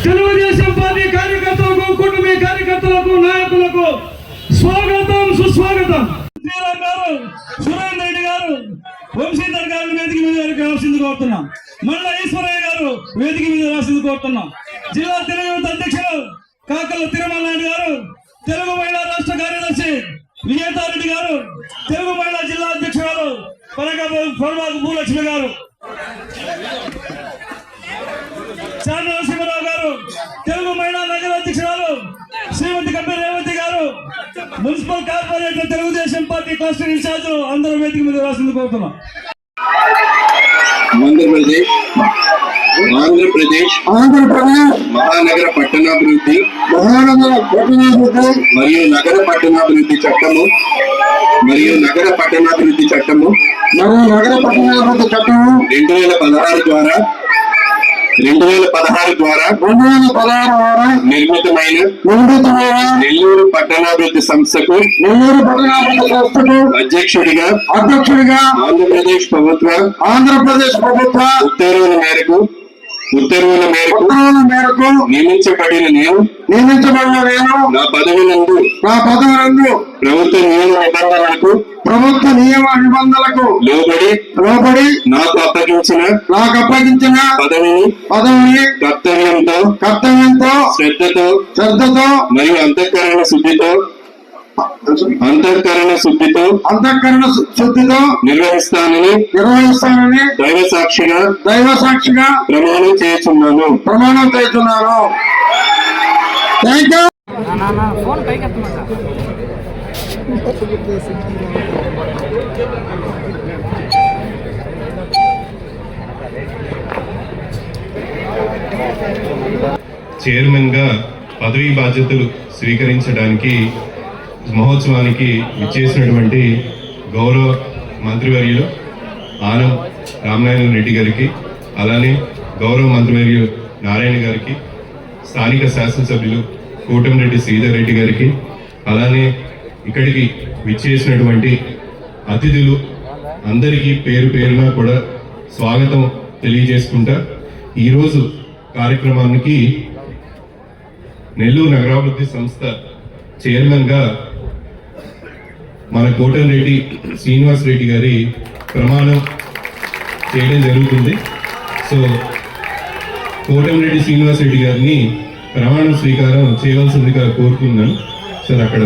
Telugu Desam party కార్యకర్తలకు, కుటుంబీ కార్యకర్తలకు, నాయకులకు స్వాగతం, సుస్వాగతం. శ్రీరామ్ గారు, సురేందర్ రెడ్డి గారు, వంశీధర్ గారు వేదిక మీద రావాల్సింది కోరుతున్నాం. మళ్ళా ఈశ్వరయ్య గారు వేదిక మీద రావాల్సింది కోరుతున్నాం. జిల్లా తెలుగు యువత అధ్యక్షులు కాకల తిరుమల నాయుడు గారు, తెలుగు మహిళా రాష్ట్ర కార్యదర్శి విజేతారెడ్డి గారు, తెలుగు మహిళా జిల్లా అధ్యక్షురాలు పొరబాకు భూలక్ష్మి గారు, చార్ల నరసింహరావు గారు, తెలుగు మహిళా నగర అధ్యక్షురాలు శ్రీమతి కంపెనీ రేవతి గారు, municipal corporator Telugu Desam party cluster incharge అందరూ వేదిక మీద రాసింది కోరుతున్నాం. ఆంధ్రప్రదేశ్ మహానగర పట్టణాభివృద్ధి మరియు నగర పట్టణాభివృద్ధి చట్టము 2016 ద్వారా నిర్మితమైన నెల్లూరు పట్టణాభివృద్ధి సంస్థకు అధ్యక్షుడిగా ఆంధ్రప్రదేశ్ ప్రభుత్వ ఉత్తర్వుల మేరకు నియమించబడిన నేను నా పదవి నందు ప్రభుత్వ నియమ నిబంధనలకు లోబడి నాకు అప్పగించిన పదవిని కర్తవ్యంతో శ్రద్ధతో మరియు అంతఃకరణ శుద్ధితో నిర్వహిస్తానని దైవ సాక్షిగా ప్రమాణం చేస్తున్నాను. చైర్మన్ గా పదవీ బాధ్యతలు స్వీకరించడానికి మహోత్సవానికి విచ్చేసినటువంటి గౌరవ మంత్రివర్యులు ఆనం రామనారాయణ రెడ్డి గారికి, అలానే గౌరవ మంత్రివర్యులు నారాయణ గారికి, స్థానిక శాసనసభ్యులు కోటంరెడ్డి శ్రీధర్ రెడ్డి గారికి, అలానే ఇక్కడికి విచ్చేసినటువంటి అతిథులు అందరికీ పేరు పేరున కూడా స్వాగతం తెలియజేసుకుంటా ఈరోజు కార్యక్రమానికి నెల్లూరు నగరాభివృద్ధి సంస్థ చైర్మన్ గా మన కోటంరెడ్డి శ్రీనివాస్ రెడ్డి గారి ప్రమాణం చేయడం జరుగుతుంది. సో కోటంరెడ్డి శ్రీనివాస్ రెడ్డి గారిని ప్రమాణ స్వీకారం చేయవలసిందిగా కోరుతున్నాను. సార్ అక్కడ